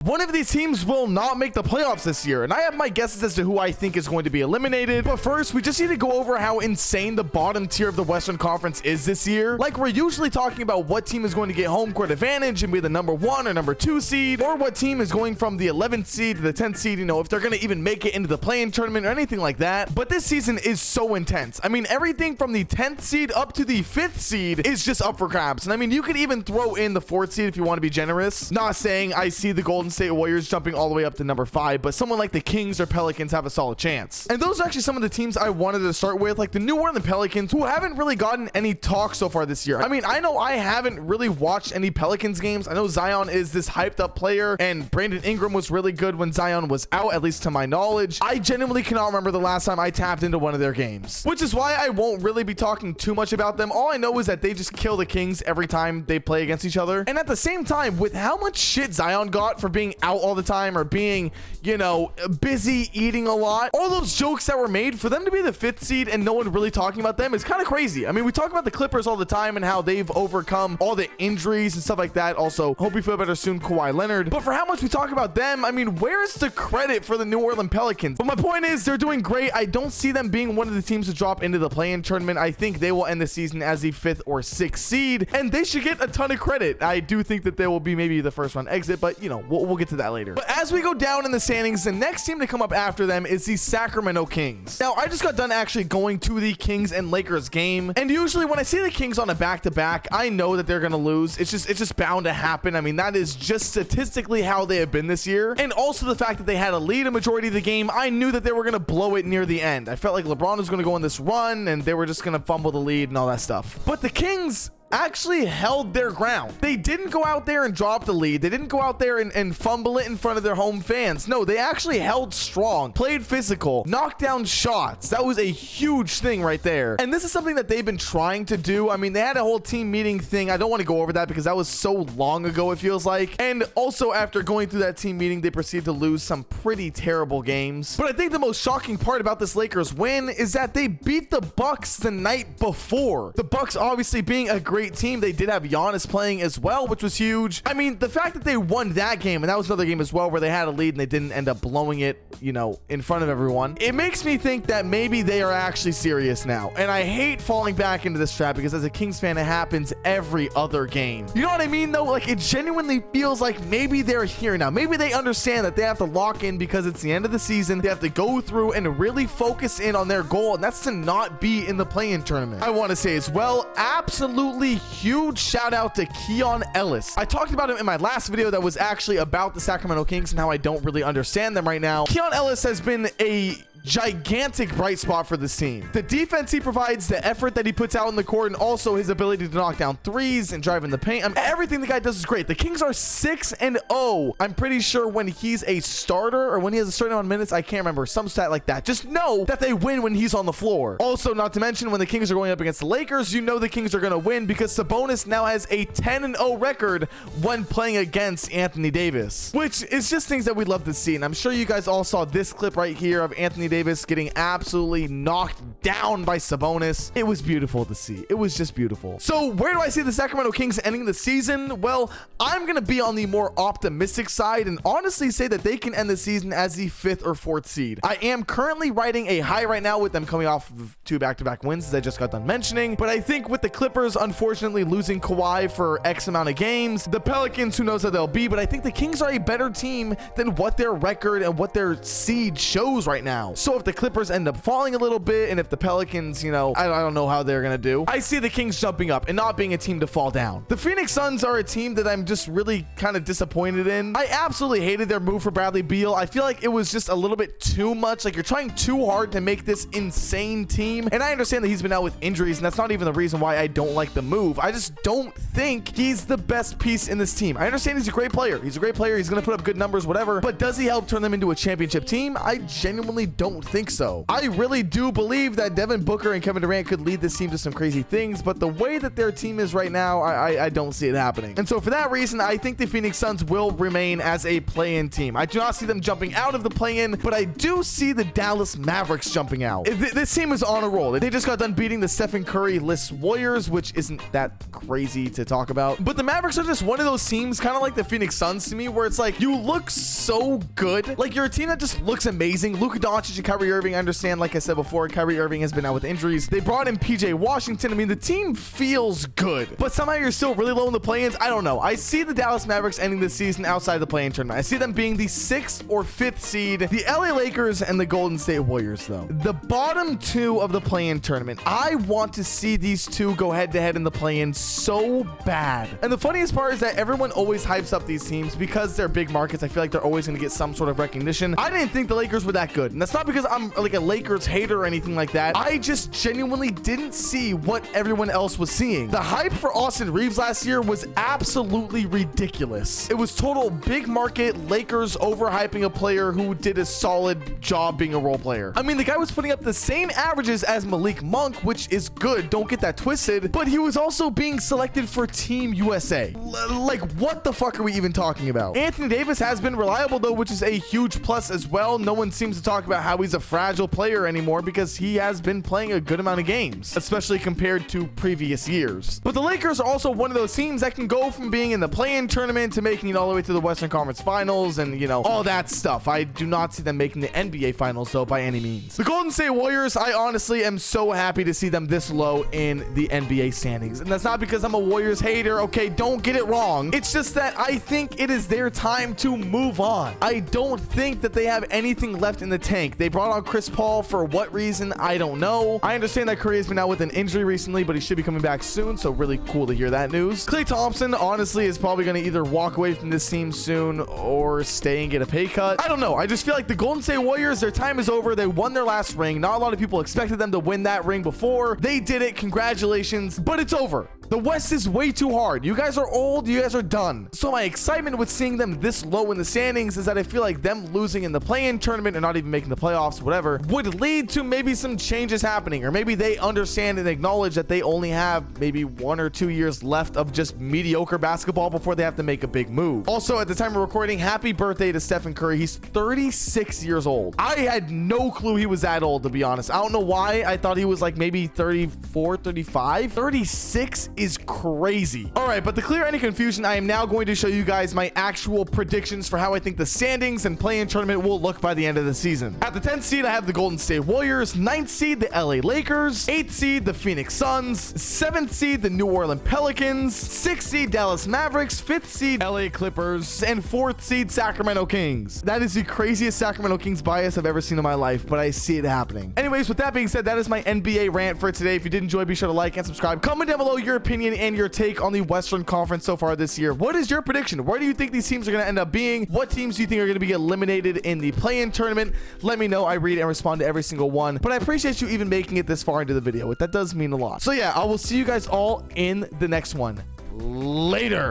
One of these teams will not make the playoffs this year, and I have my guesses as to who I think is going to be eliminated. But first, we just need to go over how insane the bottom tier of the Western Conference is this year. Like, we're usually talking about what team is going to get home court advantage and be the number 1 or number 2 seed, or what team is going from the 11th seed to the 10th seed, you know, if they're going to even make it into the play-in tournament or anything like that. But this season is so intense. I mean, everything from the 10th seed up to the 5th seed is just up for grabs. And I mean, you could even throw in the 4th seed if you want to be generous. Not saying I see the Golden State Warriors jumping all the way up to number 5, but someone like the Kings or Pelicans have a solid chance. And those are actually some of the teams I wanted to start with, like the New Orleans Pelicans, who haven't really gotten any talk so far this year. I mean, I know I haven't really watched any Pelicans games. I know Zion is this hyped up player, and Brandon Ingram was really good when Zion was out, at least to my knowledge. I genuinely cannot remember the last time I tapped into one of their games, which is why I won't really be talking too much about them. All I know is that they just kill the Kings every time they play against each other. And at the same time, with how much shit Zion got for being out all the time or being, you know, busy eating a lot, all those jokes that were made, for them to be the 5th seed and no one really talking about them is kind of crazy. I mean, we talk about the Clippers all the time and how they've overcome all the injuries and stuff like that. Also, hope you feel better soon, Kawhi Leonard. But for how much we talk about them, I mean, where's the credit for the New Orleans Pelicans? But my point is, they're doing great. I don't see them being one of the teams to drop into the play-in tournament. I think they will end the season as the 5th or 6th seed, and they should get a ton of credit. I do think that they will be maybe the first round exit, but you know, we'll get to that later. But as we go down in the standings, the next team to come up after them is the Sacramento Kings. Now, I just got done actually going to the Kings and Lakers game, and usually when I see the Kings on a back-to-back, I know that they're gonna lose. It's just bound to happen. I mean, that is just statistically how they have been this year, and also the fact that they had a lead a majority of the game. I knew that they were gonna blow it near the end. I felt like LeBron was gonna go on this run, and they were just gonna fumble the lead and all that stuff. But the Kings actually held their ground. They didn't go out there and drop the lead. They didn't go out there and fumble it in front of their home fans. No, they actually held strong, played physical, knocked down shots. That was a huge thing right there. And this is something that they've been trying to do. I mean, they had a whole team meeting thing. I don't want to go over that because that was so long ago, it feels like. And also, after going through that team meeting, they proceeded to lose some pretty terrible games. But I think the most shocking part about this Lakers win is that they beat the Bucks the night before. The Bucks obviously being a great team. They did have Giannis playing as well, which was huge. I mean, the fact that they won that game, and that was another game as well where they had a lead and they didn't end up blowing it, you know, in front of everyone, it makes me think that maybe they are actually serious now. And I hate falling back into this trap because as a Kings fan, it happens every other game. You know what I mean, though? Like, it genuinely feels like maybe they're here now. Maybe they understand that they have to lock in because it's the end of the season. They have to go through and really focus in on their goal, and that's to not be in the play-in tournament. I want to say as well, absolutely huge shout out to Keon Ellis. I talked about him in my last video that was actually about the Sacramento Kings and how I don't really understand them right now. Keon Ellis has been a gigantic bright spot for this team. The defense he provides, the effort that he puts out in the court, and also his ability to knock down threes and drive in the paint. Everything the guy does is great. The Kings are 6-0. I'm pretty sure when he's a starter or when he has a certain amount of minutes, I can't remember, some stat like that. Just know that they win when he's on the floor. Also, not to mention, when the Kings are going up against the Lakers, you know the Kings are going to win because Sabonis now has a 10-0 record when playing against Anthony Davis, which is just things that we'd love to see. And I'm sure you guys all saw this clip right here of Anthony Davis getting absolutely knocked down by Sabonis. It was beautiful to see. It was just beautiful. So where do I see the Sacramento Kings ending the season? Well, I'm going to be on the more optimistic side and honestly say that they can end the season as the 5th or 4th seed. I am currently riding a high right now with them coming off of 2 back-to-back wins, as I just got done mentioning. But I think with the Clippers unfortunately losing Kawhi for X amount of games, the Pelicans, who knows how they'll be, but I think the Kings are a better team than what their record and what their seed shows right now. So if the Clippers end up falling a little bit, and if the Pelicans, you know, I don't know how they're gonna do, I see the Kings jumping up and not being a team to fall down. The Phoenix Suns are a team that I'm just really kind of disappointed in. I absolutely hated their move for Bradley Beal. I feel like it was just a little bit too much. Like, you're trying too hard to make this insane team, and I understand that he's been out with injuries, and that's not even the reason why I don't like the move. I just don't think he's the best piece in this team. I understand he's a great player. He's a great player. He's gonna put up good numbers, whatever, but does he help turn them into a championship team? I genuinely don't don't think so. I really do believe that Devin Booker and Kevin Durant could lead this team to some crazy things, but the way that their team is right now, I don't see it happening. And so for that reason, I think the Phoenix Suns will remain as a play-in team. I do not see them jumping out of the play-in, but I do see the Dallas Mavericks jumping out. This team is on a roll. They just got done beating the Stephen Curry-less Warriors, which isn't that crazy to talk about. But the Mavericks are just one of those teams, kind of like the Phoenix Suns to me, where it's like, you look so good. Like, you're a team that just looks amazing. Luka Doncic and Kyrie Irving, I understand, like I said before, Kyrie Irving has been out with injuries. They brought in PJ Washington. I mean, the team feels good, but somehow you're still really low in the play-ins. I don't know. I see the Dallas Mavericks ending the season outside the play-in tournament. I see them being the 6th or 5th seed. The LA Lakers and the Golden State Warriors, though. The bottom two of the play-in tournament. I want to see these two go head-to-head in the play-in so bad. And the funniest part is that everyone always hypes up these teams because they're big markets. I feel like they're always going to get some sort of recognition. I didn't think the Lakers were that good, and that's not because I'm like a Lakers hater or anything like that. I just genuinely didn't see what everyone else was seeing. The hype for Austin Reeves last year was absolutely ridiculous. It was total big market Lakers overhyping a player who did a solid job being a role player. I mean, the guy was putting up the same averages as Malik Monk, which is good, don't get that twisted, but he was also being selected for Team USA. Like, what the fuck are we even talking about? Anthony Davis has been reliable though, which is a huge plus as well. No one seems to talk about how he's a fragile player anymore because he has been playing a good amount of games, especially compared to previous years. But the Lakers are also one of those teams that can go from being in the play-in tournament to making it all the way to the Western Conference Finals and, you know, all that stuff. I do not see them making the NBA Finals though by any means. The Golden State Warriors, I honestly am so happy to see them this low in the NBA standings. And that's not because I'm a Warriors hater, okay? Don't get it wrong. It's just that I think it is their time to move on. I don't think that they have anything left in the tank. They brought on Chris Paul for what reason? I don't know. I understand that Curry has been out with an injury recently, but he should be coming back soon, so really cool to hear that news. Klay Thompson, honestly, is probably going to either walk away from this team soon or stay and get a pay cut. I don't know. I just feel like the Golden State Warriors, their time is over. They won their last ring. Not a lot of people expected them to win that ring before. They did it. Congratulations, but it's over. The West is way too hard. You guys are old. You guys are done. So my excitement with seeing them this low in the standings is that I feel like them losing in the play-in tournament and not even making the playoffs, whatever, would lead to maybe some changes happening, or maybe they understand and acknowledge that they only have maybe 1 or 2 years left of just mediocre basketball before they have to make a big move. Also, at the time of recording, happy birthday to Stephen Curry. He's 36 years old. I had no clue he was that old, to be honest. I don't know why. I thought he was like maybe 34, 35. 36 is crazy. All right, but to clear any confusion, I am now going to show you guys my actual predictions for how I think the standings and play-in tournament will look by the end of the season. At the 10th seed, I have the Golden State Warriors. 9th seed, the LA Lakers. 8th seed, the Phoenix Suns. 7th seed, the New Orleans Pelicans. 6th seed, Dallas Mavericks. 5th seed, LA Clippers. And 4th seed, Sacramento Kings. That is the craziest Sacramento Kings bias I've ever seen in my life, but I see it happening. Anyways, with that being said, that is my NBA rant for today. If you did enjoy, be sure to like and subscribe. Comment down below your opinion and your take on the Western Conference so far this year. What is your prediction? Where do you think these teams are going to end up being? What teams do you think are going to be eliminated in the play-in tournament? Let me know. I read and respond to every single one, but I appreciate you even making it this far into the video. That does mean a lot. So yeah, I will see you guys all in the next one. Later.